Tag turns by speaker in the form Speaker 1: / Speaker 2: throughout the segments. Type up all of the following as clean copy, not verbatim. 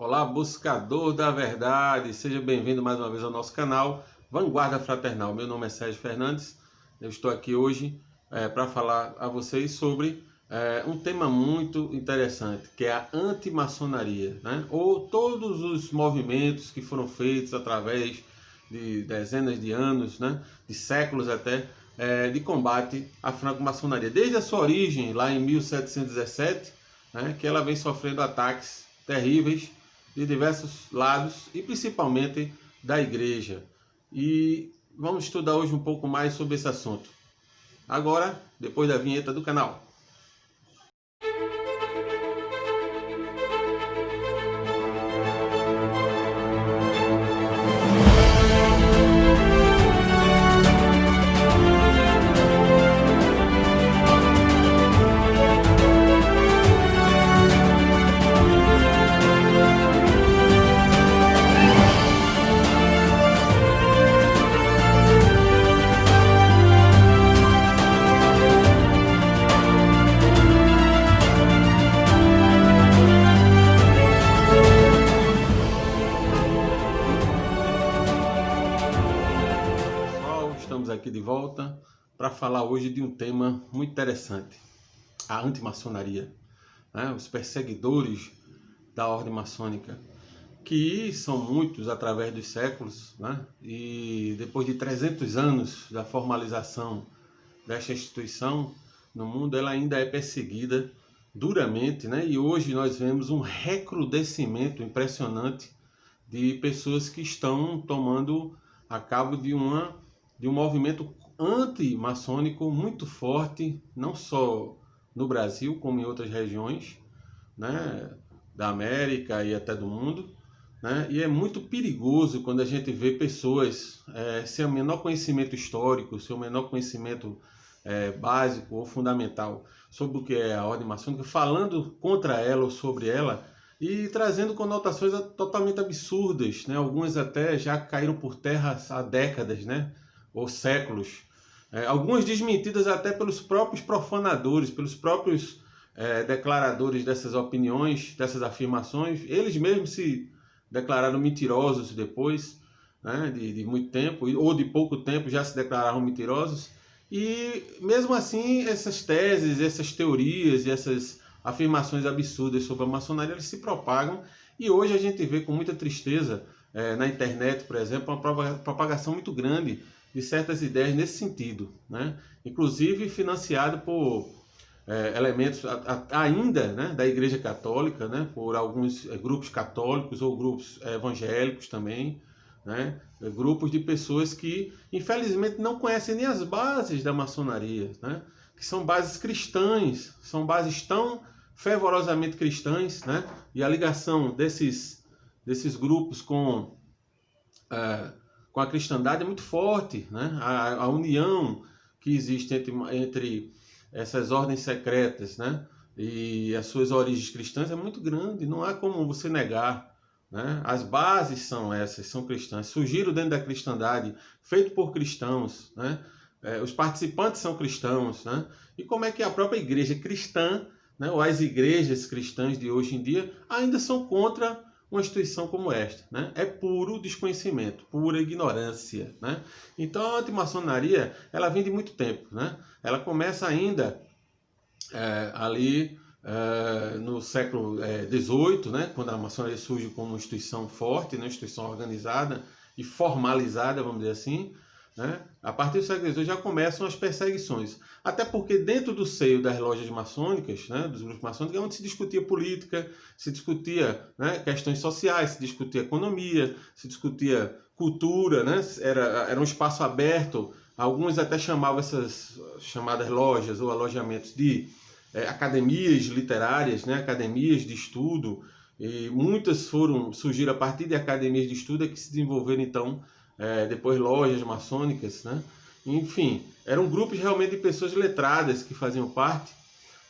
Speaker 1: Olá, buscador da verdade, seja bem-vindo mais uma vez ao nosso canal Vanguarda Fraternal. Meu nome é Sérgio Fernandes, eu estou aqui hoje para falar a vocês sobre um tema muito interessante, que é a antimaçonaria, né? Ou todos os movimentos que foram feitos através de dezenas de anos, né? De séculos até, de combate à franco-maçonaria. Desde a sua origem, lá em 1717, né? Que ela vem sofrendo ataques terríveis de diversos lados e principalmente da igreja. E vamos estudar hoje um pouco mais sobre esse assunto. Agora, depois da vinheta do canal. Estamos aqui de volta para falar hoje de um tema muito interessante, a antimaçonaria, né? Os perseguidores da ordem maçônica, que são muitos através dos séculos, né? E depois de 300 anos da formalização desta instituição no mundo, ela ainda é perseguida duramente, né? E hoje nós vemos um recrudescimento impressionante de pessoas que estão tomando a cabo de um movimento anti-maçônico muito forte, não só no Brasil, como em outras regiões, né, da América e até do mundo, né? E é muito perigoso quando a gente vê pessoas sem o menor conhecimento histórico, sem o menor conhecimento básico ou fundamental sobre o que é a ordem maçônica, falando contra ela ou sobre ela, e trazendo conotações totalmente absurdas, né? Algumas até já caíram por terra há décadas, né? Ou séculos. Algumas desmentidas até pelos próprios profanadores, pelos próprios declaradores dessas opiniões, dessas afirmações. Eles mesmos se declararam mentirosos depois, né? De muito tempo, ou de pouco tempo já se declararam mentirosos. E mesmo assim, essas teses, essas teorias e essas afirmações absurdas sobre a maçonaria, eles se propagam, e hoje a gente vê com muita tristeza na internet, por exemplo, uma propagação muito grande de certas ideias nesse sentido, né? Inclusive financiado por elementos ainda, né, da Igreja Católica, né, por alguns grupos católicos ou grupos evangélicos também, né, grupos de pessoas que infelizmente não conhecem nem as bases da maçonaria, né, que são bases cristãs, são bases tão fervorosamente cristãs, né, e a ligação desses grupos com a cristandade é muito forte, né, a união que existe entre essas ordens secretas, né, e as suas origens cristãs é muito grande, não há como você negar, né? As bases são essas, são cristãs, surgiram dentro da cristandade, feito por cristãos, né? Os participantes são cristãos, né? E como é que a própria igreja cristã, né, ou as igrejas cristãs de hoje em dia ainda são contra uma instituição como esta, né? É puro desconhecimento, pura ignorância, né? Então a antimaçonaria, ela vem de muito tempo, né? Ela começa ainda ali no século XVIII, né? Quando a maçonaria surge como uma instituição forte, né? Uma instituição organizada e formalizada, vamos dizer assim, né? A partir do século XVIII já começam as perseguições, até porque dentro do seio das lojas maçônicas, né, dos grupos maçônicos, é onde se discutia política, se discutia, né, questões sociais, se discutia economia, se discutia cultura, né? Era um espaço aberto. Alguns até chamavam essas chamadas lojas ou alojamentos de academias literárias, né, academias de estudo, e muitas surgiram a partir de academias de estudo que se desenvolveram então depois lojas maçônicas, né? Enfim, eram grupos realmente de pessoas letradas que faziam parte,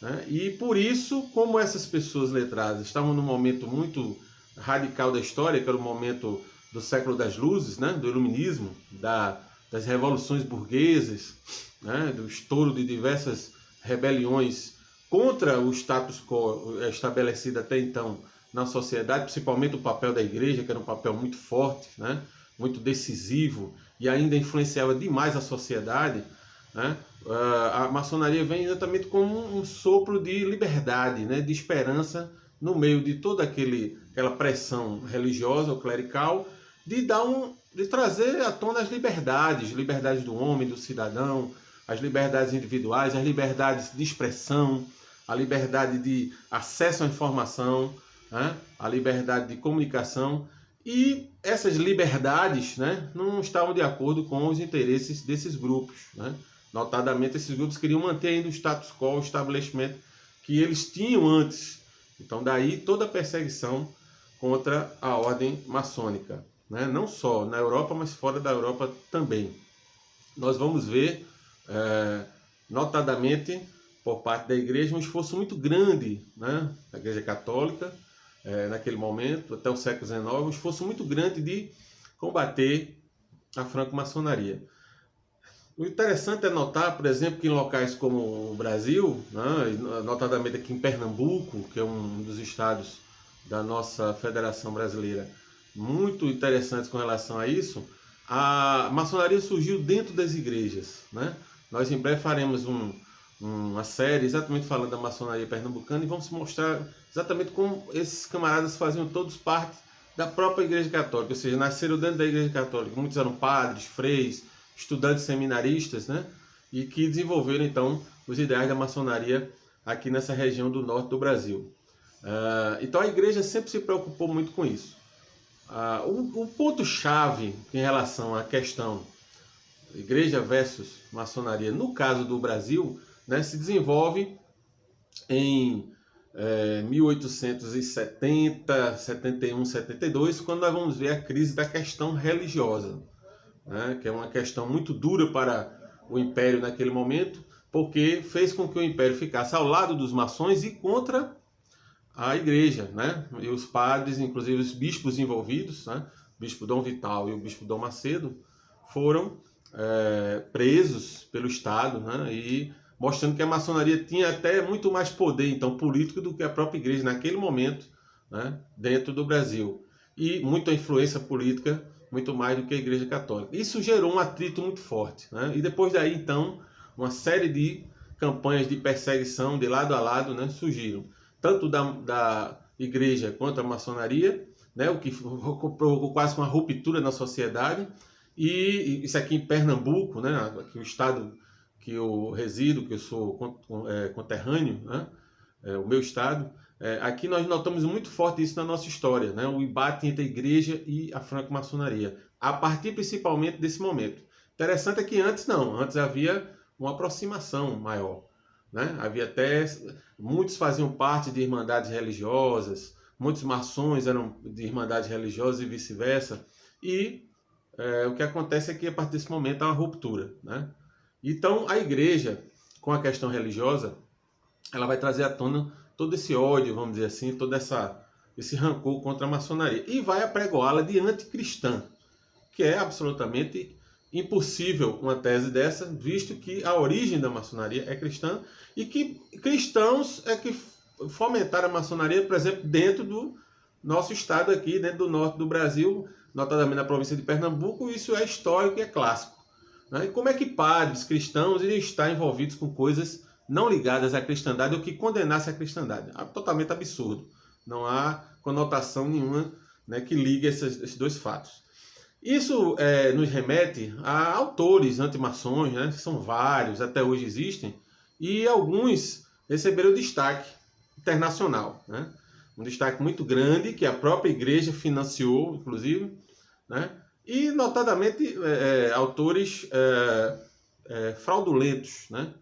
Speaker 1: né? E por isso, como essas pessoas letradas estavam num momento muito radical da história, que era o momento do século das luzes, né? Do iluminismo, das revoluções burguesas, né? Do estouro de diversas rebeliões contra o status quo estabelecido até então na sociedade, principalmente o papel da igreja, que era um papel muito forte, né? Muito decisivo e ainda influenciava demais a sociedade, né? A maçonaria vem exatamente como um sopro de liberdade, né? De esperança no meio de toda aquela pressão religiosa ou clerical, de trazer à tona as liberdades do homem, do cidadão, as liberdades individuais, as liberdades de expressão, a liberdade de acesso à informação, né? A liberdade de comunicação. E essas liberdades, né, não estavam de acordo com os interesses desses grupos, né? Notadamente, esses grupos queriam manter ainda o status quo, o estabelecimento que eles tinham antes. Então, daí toda a perseguição contra a ordem maçônica, né? Não só na Europa, mas fora da Europa também. Nós vamos ver, notadamente, por parte da igreja, um esforço muito grande, né, da Igreja Católica, naquele momento, até o século XIX, um esforço muito grande de combater a franco-maçonaria. O interessante é notar, por exemplo, que em locais como o Brasil, né, notadamente aqui em Pernambuco, que é um dos estados da nossa Federação Brasileira, muito interessantes com relação a isso, a maçonaria surgiu dentro das igrejas, né? Nós em breve faremos uma série exatamente falando da maçonaria pernambucana e vamos mostrar exatamente como esses camaradas faziam todos parte da própria Igreja Católica, ou seja, nasceram dentro da Igreja Católica. Muitos eram padres, freis, estudantes seminaristas, né? E que desenvolveram então os ideais da maçonaria aqui nessa região do norte do Brasil. Então a igreja sempre se preocupou muito com isso. O ponto-chave em relação à questão igreja versus maçonaria, no caso do Brasil, né, se desenvolve em 1870, 71, 72, quando nós vamos ver a crise da questão religiosa, né, que é uma questão muito dura para o Império naquele momento, porque fez com que o Império ficasse ao lado dos maçons e contra a igreja, né? E os padres, inclusive os bispos envolvidos, né? O bispo Dom Vital e o bispo Dom Macedo, foram presos pelo Estado, né? E mostrando que a maçonaria tinha até muito mais poder, então, político do que a própria igreja naquele momento, né? Dentro do Brasil. E muita influência política, muito mais do que a Igreja Católica. Isso gerou um atrito muito forte, né? E depois daí, então, uma série de campanhas de perseguição de lado a lado, né, surgiram. Tanto da igreja quanto a maçonaria, né, o que provocou quase uma ruptura na sociedade. E isso aqui em Pernambuco, né, aqui o estado que eu resido, que eu sou conterrâneo, né, o meu estado, aqui nós notamos muito forte isso na nossa história, né, o embate entre a igreja e a franco-maçonaria, a partir principalmente desse momento. Interessante é que antes não, antes havia uma aproximação maior, né? Havia até, muitos faziam parte de irmandades religiosas, muitos maçons eram de irmandades religiosas e vice-versa, e o que acontece é que a partir desse momento há uma ruptura, né? Então a igreja, com a questão religiosa, ela vai trazer à tona todo esse ódio, vamos dizer assim, todo esse rancor contra a maçonaria, e vai apregoá-la de anticristã, que é absolutamente impossível uma tese dessa, visto que a origem da maçonaria é cristã e que cristãos é que fomentaram a maçonaria, por exemplo, dentro do nosso estado aqui, dentro do norte do Brasil, notadamente na província de Pernambuco. Isso é histórico e é clássico, né? E como é que padres cristãos iriam estar envolvidos com coisas não ligadas à cristandade ou que condenassem a cristandade? É totalmente absurdo. Não há conotação nenhuma, né, que ligue esses dois fatos. Isso nos remete a autores antimaçons, né, que são vários, até hoje existem, e alguns receberam destaque internacional, né? Um destaque muito grande que a própria igreja financiou, inclusive, né? E notadamente autores fraudulentos, né?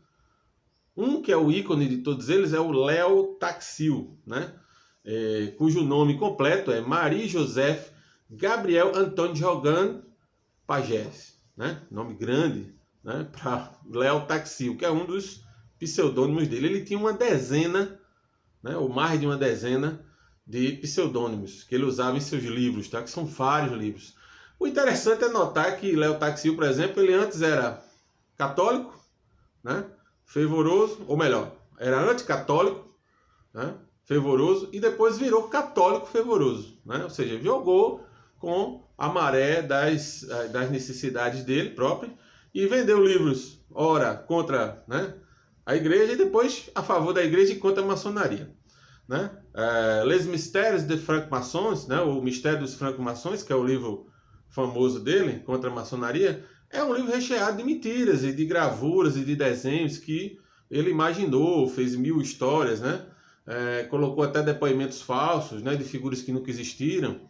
Speaker 1: Um que é o ícone de todos eles é o Léo Taxil, né? Cujo nome completo é Marie-Joseph Gabriel Antônio Jogan Pagés, né? Nome grande, né, para Léo Taxil, que é um dos pseudônimos dele. Ele tinha uma dezena, né, ou mais de uma dezena de pseudônimos que ele usava em seus livros, tá? Que são vários livros. O interessante é notar que Léo Taxil, por exemplo, ele antes era católico, né, fervoroso, ou melhor, era anticatólico, né, fervoroso e depois virou católico fervoroso, né? Ou seja, jogou com a maré das necessidades dele próprio e vendeu livros, ora contra, né, a igreja e depois a favor da igreja e contra a maçonaria, né? Les Mystères des Francs-Maçons, né, o Mistério dos Franco-Maçons, que é o livro famoso dele contra a maçonaria, é um livro recheado de mentiras e de gravuras e de desenhos que ele imaginou, fez 1000 histórias, né? Colocou até depoimentos falsos, né, de figuras que nunca existiram,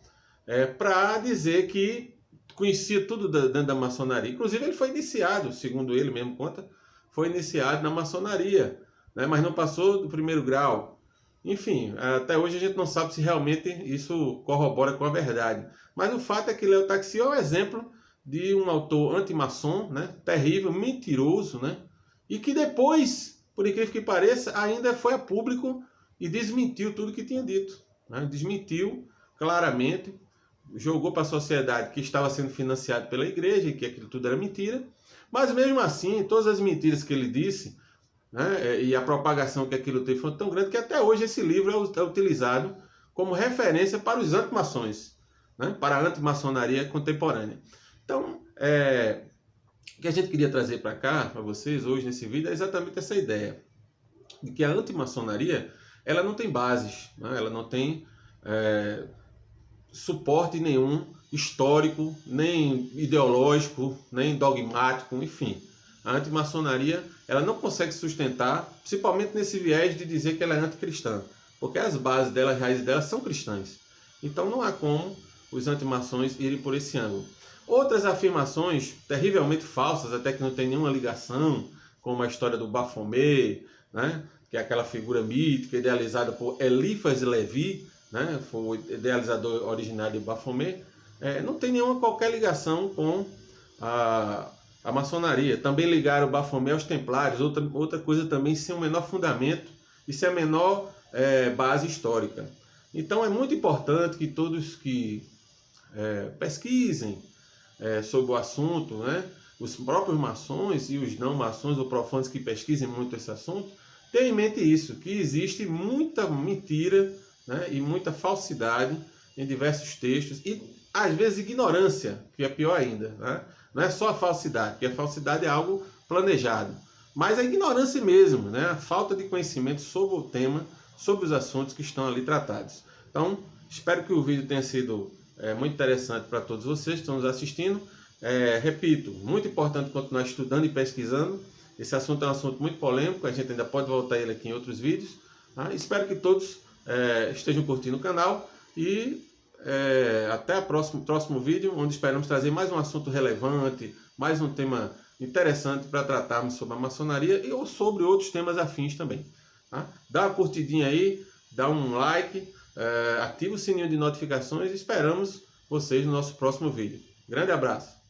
Speaker 1: para dizer que conhecia tudo dentro da maçonaria. Inclusive ele foi iniciado, segundo ele mesmo conta, foi iniciado na maçonaria, né, mas não passou do primeiro grau. Enfim, até hoje a gente não sabe se realmente isso corrobora com a verdade. Mas o fato é que Léo Taxil é um exemplo de um autor anti-maçom, né, terrível, mentiroso, né, e que depois, por incrível que pareça, ainda foi a público e desmentiu tudo que tinha dito, né? Desmentiu claramente, jogou para a sociedade que estava sendo financiado pela igreja e que aquilo tudo era mentira, mas mesmo assim, todas as mentiras que ele disse, né, e a propagação que aquilo teve foi tão grande que até hoje esse livro é utilizado como referência para os antimaçons, né, para a antimaçonaria contemporânea. Então, o que a gente queria trazer para cá, para vocês, hoje nesse vídeo, é exatamente essa ideia de que a antimaçonaria ela não tem bases, né? Ela não tem suporte nenhum histórico, nem ideológico, nem dogmático, enfim. A antimaçonaria ela não consegue sustentar, principalmente nesse viés de dizer que ela é anticristã, porque as bases dela, as raízes dela são cristãs. Então não há como os antimaçons irem por esse ângulo. Outras afirmações terrivelmente falsas, até que não tem nenhuma ligação, como a história do Baphomet, né, que é aquela figura mítica idealizada por Eliphas Levi, né, foi o idealizador originário de Baphomet, não tem nenhuma qualquer ligação com a maçonaria. Também ligaram o Baphomet aos templários, outra coisa também sem o menor fundamento e sem a menor base histórica. Então é muito importante que todos que pesquisem sobre o assunto, né, os próprios maçons e os não maçons ou profanos que pesquisem muito esse assunto, tenham em mente isso, que existe muita mentira, né, e muita falsidade em diversos textos e às vezes ignorância, que é pior ainda, né? Não é só a falsidade, porque a falsidade é algo planejado, mas a ignorância mesmo, né? A falta de conhecimento sobre o tema, sobre os assuntos que estão ali tratados. Então, espero que o vídeo tenha sido muito interessante para todos vocês que estão nos assistindo. Repito, muito importante continuar estudando e pesquisando. Esse assunto é um assunto muito polêmico, a gente ainda pode voltar a ele aqui em outros vídeos. Tá? Espero que todos estejam curtindo o canal e até o próximo vídeo, onde esperamos trazer mais um assunto relevante, mais um tema interessante para tratarmos sobre a maçonaria ou sobre outros temas afins também. Tá? Dá uma curtidinha aí, dá um like, ativa o sininho de notificações e esperamos vocês no nosso próximo vídeo. Grande abraço!